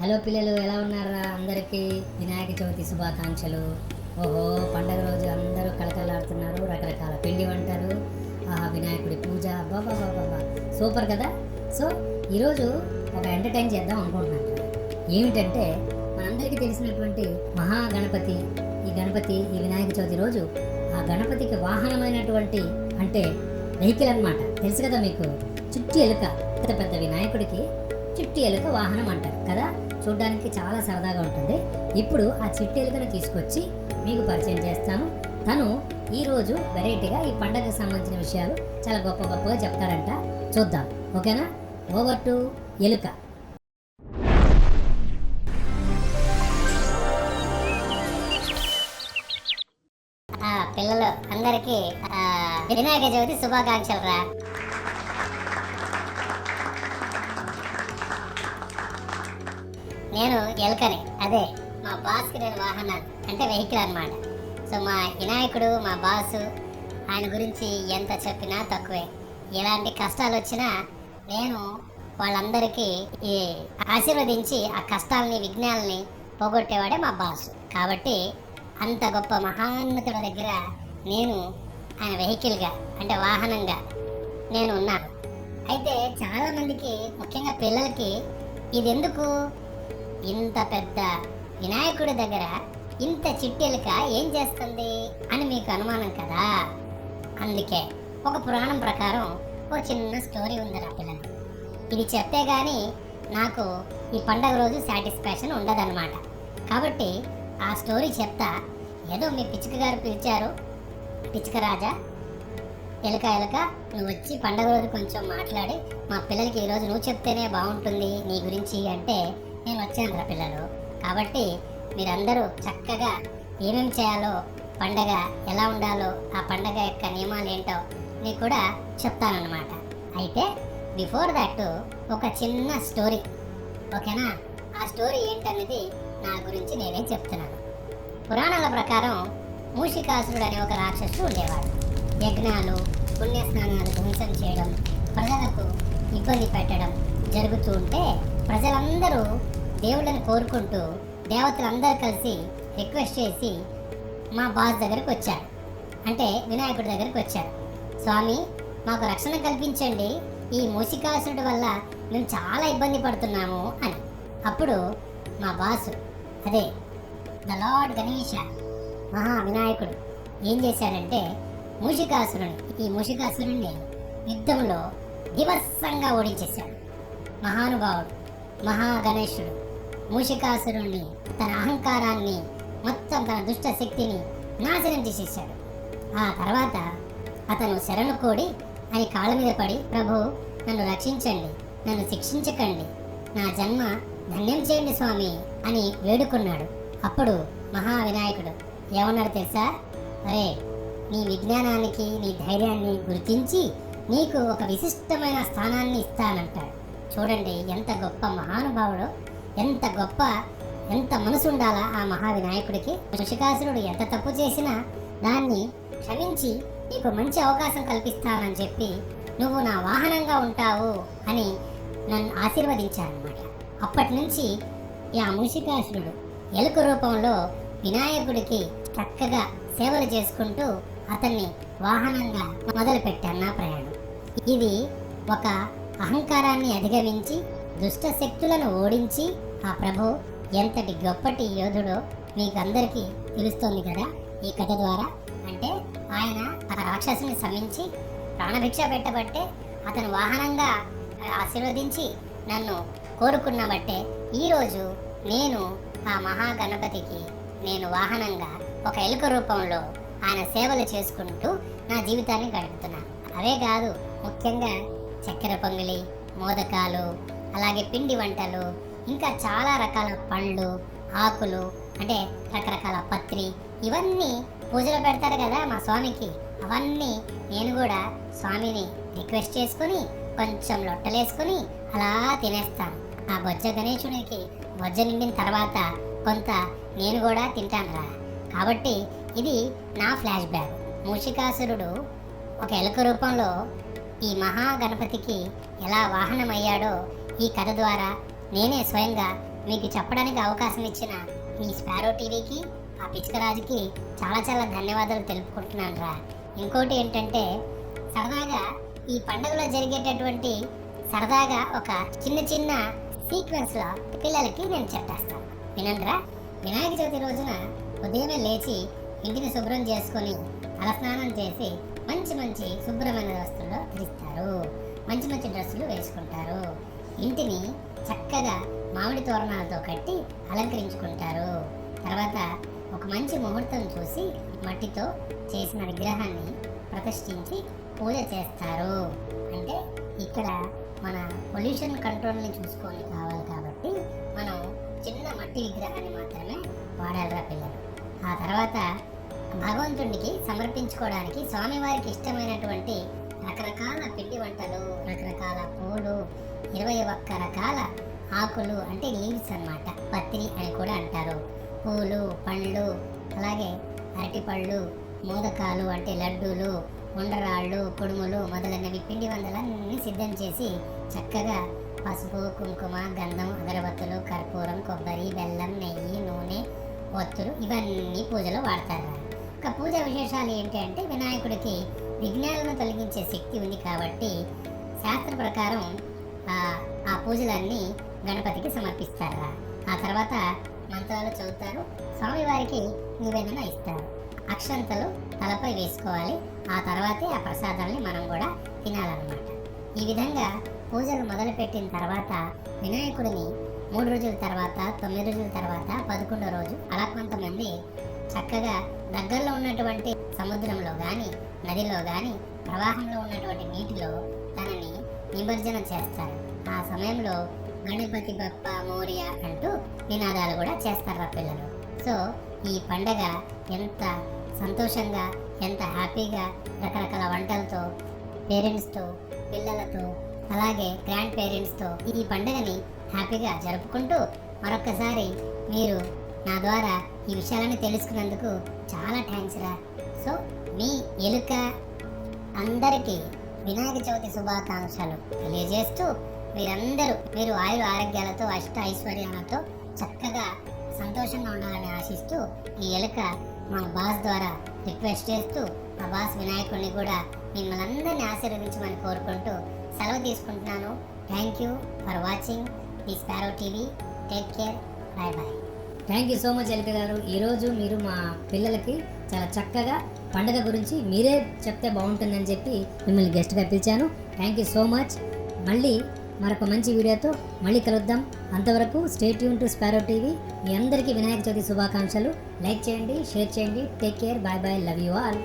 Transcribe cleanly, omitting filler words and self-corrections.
Hello పిల్లలు, ఎలా ఉన్నారా? అందరికీ వినాయక చవితి శుభాకాంక్షలు. ఓహో, పండగ రోజు అందరూ కళకళలాడుతున్నారు. రకరకాల పిండి వంటలు, వినాయకుడి పూజ, బాబా బాబా సూపర్ కదా. సో ఈరోజు ఒక ఎంటర్టైన్ చేద్దాం అనుకుంటున్నాను. ఏమిటంటే, మనందరికీ తెలిసినటువంటి మహాగణపతి, ఈ వినాయక చవితి రోజు ఆ గణపతికి వాహనమైనటువంటి అంటే వెహికల్ అన్నమాట. తెలుసు కదా మీకు, చిట్టి ఎలుక. పెద్ద పెద్ద వినాయకుడికి చిట్టి ఎలుక వాహనం అంటారు కదా. చూడ్డానికి చాలా సరదాగా ఉంటుంది. ఇప్పుడు ఆ చిట్టి ఎలుకను తీసుకొచ్చి మీకు పరిచయం చేస్తాను. తను ఈరోజు వెరైటీగా ఈ పండగకు సంబంధించిన విషయాలు చాలా గొప్పగా చెప్తాడంట. చూద్దాం, ఓకేనా? ఓవర్ టు ఎలుక. పిల్లలు అందరికీ వినాయక చవితి శుభాకాంక్షలు రా. నేను ఎలుకని, అదే మా బాస్కి నేను వాహనాలు అంటే వెహికల్ అన్నమాట. సో మా వినాయకుడు మా బాసు, ఆయన గురించి ఎంత చెప్పినా తక్కువే. ఎలాంటి కష్టాలు వచ్చినా నేను వాళ్ళందరికీ ఈ ఆశీర్వదించి ఆ కష్టాలని విఘ్నాలని పోగొట్టేవాడే మా బాసు. కాబట్టి అంత గొప్ప మహాన్నతుడి దగ్గర నేను ఆయన వెహికల్గా అంటే వాహనంగా నేను ఉన్నాను. అయితే చాలామందికి, ముఖ్యంగా పిల్లలకి, ఇది ఎందుకు ఇంత పెద్ద వినాయకుడి దగ్గర ఇంత చిట్టెలుక ఏం చేస్తుంది అని మీకు అనుమానం కదా. అందుకే ఒక పురాణం ప్రకారం ఒక చిన్న స్టోరీ ఉంది నా పిల్లలు. ఇది చెప్తే గానీ నాకు ఈ పండగ రోజు సాటిస్ఫాక్షన్ ఉండదన్నమాట. కాబట్టి ఆ స్టోరీ చెప్తా. ఏదో మీ పిచ్చుక గారు పిలిచారు, పిచ్చుక రాజా, ఎలుక నువ్వు వచ్చి పండగ రోజు కొంచెం మాట్లాడి మా పిల్లలకి ఈరోజు నువ్వు చెప్తేనే బాగుంటుంది నీ గురించి అంటే నేను వచ్చాను రా పిల్లలు. కాబట్టి మీరందరూ చక్కగా ఏమేమి చేయాలో, పండగ ఎలా ఉండాలో, ఆ పండగ యొక్క నియమాలు ఏంటో నీకు కూడా చెప్తానన్నమాట. అయితే బిఫోర్ దట్ ఒక చిన్న స్టోరీ, ఓకేనా? ఆ స్టోరీ ఏంటనేది నా గురించి నేనే చెప్తున్నాను. పురాణాల ప్రకారం మూషికాసురుడు అనే ఒక రాక్షసుడు ఉండేవాడు. యజ్ఞాలు, పుణ్యస్నానాలు ధ్వంసం చేయడం, ప్రజలకు ఇబ్బంది పెట్టడం జరుగుతూ ఉంటే ప్రజలందరూ దేవుళ్ళని కోరుకుంటూ దేవతలందరూ కలిసి రిక్వెస్ట్ చేసి మా బాస్ దగ్గరకు వచ్చారు, అంటే వినాయకుడి దగ్గరకు వచ్చారు. స్వామి, మాకు రక్షణ కల్పించండి, ఈ మూషికాసురుడి వల్ల మేము చాలా ఇబ్బంది పడుతున్నాము అని. అప్పుడు మా బాసు, అదే ద లార్డ్ గణేష మహా వినాయకుడు ఏం చేశాడంటే ఈ మూషికాసురుణ్ణి యుద్ధంలో దివస్సంగా ఓడించేశాడు. మహానుభావుడు మహాగణేశుడు మూషికాసురుణ్ణి, తన అహంకారాన్ని, మొత్తం తన దుష్ట శక్తిని నాశనం చేసేసాడు. ఆ తర్వాత అతను శరణు కోడి అని కాళ్ళ మీద పడి, ప్రభు నన్ను రక్షించండి, నన్ను శిక్షించకండి, నా జన్మ ధన్యం చేయండి స్వామి అని వేడుకున్నాడు. అప్పుడు మహావినాయకుడు ఏమన్నాడు తెలుసా? అరే, నీ విజ్ఞానానికి, నీ ధైర్యాన్ని గుర్తించి నీకు ఒక విశిష్టమైన స్థానాన్ని ఇస్తానంటాడు. చూడండి ఎంత గొప్ప మహానుభావుడు, ఎంత మనసు ఉండాలా ఆ మహావినాయకుడికి. మూషికాసురుడు ఎంత తప్పు చేసినా దాన్ని క్షమించి నీకు మంచి అవకాశం కల్పిస్తానని చెప్పి నువ్వు నా వాహనంగా ఉంటావు అని నన్ను ఆశీర్వదించారన్నమాట. అప్పటి నుంచి ఆ మూషికాసురుడు ఎలుక రూపంలో వినాయకుడికి చక్కగా సేవలు చేసుకుంటూ అతన్ని వాహనంగా మొదలుపెట్టాను నా ప్రయాణం. ఇది ఒక అహంకారాన్ని అధిగమించి దుష్ట శక్తులను ఓడించి ఆ ప్రభు ఎంతటి గొప్పటి యోధుడో మీకు అందరికీ తెలుస్తోంది కదా ఈ కథ ద్వారా. అంటే ఆయన ఆ రాక్షసుని శమించి ప్రాణభిక్ష పెట్టబట్టే, అతను వాహనంగా ఆశీర్వదించి నన్ను కోరుకున్నబట్టే ఈరోజు నేను ఆ మహాగణపతికి నేను వాహనంగా ఒక ఎలుక రూపంలో ఆయన సేవలు చేసుకుంటూ నా జీవితాన్ని గడుపుతున్నాను. అవే కాదు, ముఖ్యంగా చక్కెర పొంగలి, మోదకాలు, అలాగే పిండి వంటలు, ఇంకా చాలా రకాల పళ్ళు, ఆకులు, అంటే రకరకాల పత్రి, ఇవన్నీ పూజలు పెడతారు కదా మా స్వామికి. అవన్నీ నేను కూడా స్వామిని రిక్వెస్ట్ చేసుకుని కొంచెం లొట్టలేసుకుని అలా తినేస్తాను. ఆ బొజ్జ గణేశునికి బొజ్జ నిండిన తర్వాత కొంత నేను కూడా తింటాను రా. కాబట్టి ఇది నా ఫ్లాష్ బ్యాక్. మూషికాసురుడు ఒక ఎలుక రూపంలో ఈ మహాగణపతికి ఎలా వాహనమయ్యాడో ఈ కథ ద్వారా నేనే స్వయంగా మీకు చెప్పడానికి అవకాశం ఇచ్చిన ఈ స్పారో టీవీకి ఆ పిచ్చుకరాజుకి చాలా చాలా ధన్యవాదాలు తెలుపుకుంటున్నాను రా. ఇంకోటి ఏంటంటే సరదాగా ఈ పండుగలో జరిగేటటువంటి సరదాగా ఒక చిన్న చిన్న సీక్వెన్స్లో పిల్లలకి నేను చెప్పేస్తాను వినండిరా. వినాయక చవితి రోజున ఉదయమే లేచి ఇంటిని శుభ్రం చేసుకొని తలస్నానం చేసి మంచి మంచి శుభ్రమైన వస్తువుల్లో ధరిస్తారు, మంచి మంచి డ్రెస్సులు వేసుకుంటారు, ఇంటిని చక్కగా మామిడి తోరణాలతో కట్టి అలంకరించుకుంటారు. తర్వాత ఒక మంచి ముహూర్తం చూసి మట్టితో చేసిన విగ్రహాన్ని ప్రతిష్ఠించి పూజ చేస్తారు. అంటే ఇక్కడ మన పొల్యూషన్ కంట్రోల్ని చూసుకొని కావాలి కాబట్టి మనం చిన్న మట్టి విగ్రహాన్ని మాత్రమే వాడాలిరా పిల్లలు. ఆ తర్వాత భగవంతుడికి సమర్పించుకోవడానికి స్వామివారికి ఇష్టమైనటువంటి రకరకాల పిండి వంటలు, రకరకాల పూలు, 21 రకాల ఆకులు అంటే లీవ్స్ అన్నమాట, పత్రి అని కూడా అంటారు, పూలు, పండ్లు, అలాగే అరటిపళ్ళు, మోదకాలు అంటే లడ్డూలు, ఉండ్రాళ్ళు, కుడుములు మొదలైనవి పిండి వంటలన్నీ సిద్ధం చేసి చక్కగా పసుపు, కుంకుమ, గంధం, అగరబత్తులు, కర్పూరం, కొబ్బరి, బెల్లం, నెయ్యి, నూనె, ఒత్తులు ఇవన్నీ పూజలో వాడతారు. ఇక పూజ విశేషాలు ఏంటి అంటే వినాయకుడికి విఘ్నాలను తొలగించే శక్తి ఉంది కాబట్టి శాస్త్ర ప్రకారం ఆ పూజలన్నీ గణపతికి సమర్పిస్తారు. ఆ తర్వాత మంత్రాలు చదువుతారు, స్వామివారికి నివేదన ఇస్తారు, అక్షంతలు తలపై వేసుకోవాలి. ఆ తర్వాతే ఆ ప్రసాదాలని మనం కూడా తినాలన్నమాట. ఈ విధంగా పూజలు మొదలుపెట్టిన తర్వాత వినాయకుడిని 3 రోజుల తర్వాత, 9 రోజుల తర్వాత, 11వ రోజు అలా కొంతమంది చక్కగా దగ్గరలో ఉన్నటువంటి సముద్రంలో కానీ, నదిలో కానీ, ప్రవాహంలో ఉన్నటువంటి నీటిలో తనని నిమజ్జన చేస్తారు. ఆ సమయంలో గణపతి బప్ప మోరియా అంటూ నినాదాలు కూడా చేస్తారు పిల్లలు. సో ఈ పండగ ఎంత సంతోషంగా, ఎంత హ్యాపీగా రకరకాల వంటలతో పేరెంట్స్తో, పిల్లలతో, అలాగే గ్రాండ్ పేరెంట్స్తో ఈ పండుగని హ్యాపీగా జరుపుకుంటూ మరొకసారి మీరు నా ద్వారా ఈ విషయాలను తెలుసుకున్నందుకు చాలా థ్యాంక్స్ రా. సో మీ ఎలుక అందరికీ వినాయక చవితి శుభాకాంక్షలు తెలియజేస్తూ మీరు ఆయుర ఆరోగ్యాలతో, అష్ట ఐశ్వర్యాలతో చక్కగా సంతోషంగా ఉండాలని ఆశిస్తూ ఈ ఎలుక మా బాస్ ద్వారా రిక్వెస్ట్ చేస్తూ మా బాస్ వినాయకుడిని కూడా మిమ్మల్ని అందరినీ ఆశీర్వదించమని కోరుకుంటూ సెలవు తీసుకుంటున్నాను. Thank you for watching the sparrow TV. Take care, bye bye. Thank you so much Elika garu. ఈరోజు మీరు మా పిల్లలకి చాలా చక్కగా పండుగ గురించి మీరే చెప్తే బాగుంటుందని చెప్పి మిమ్మల్ని గెస్ట్గా పిలిచాను. Thank you so much. మళ్ళీ మరొక మంచి వీడియోతో మళ్ళీ కలుద్దాం. అంతవరకు stay tune to sparrow TV. మీ అందరికీ వినాయక చవితి శుభాకాంక్షలు. లైక్ చేయండి, షేర్ చేయండి. Take care, bye bye, love you all.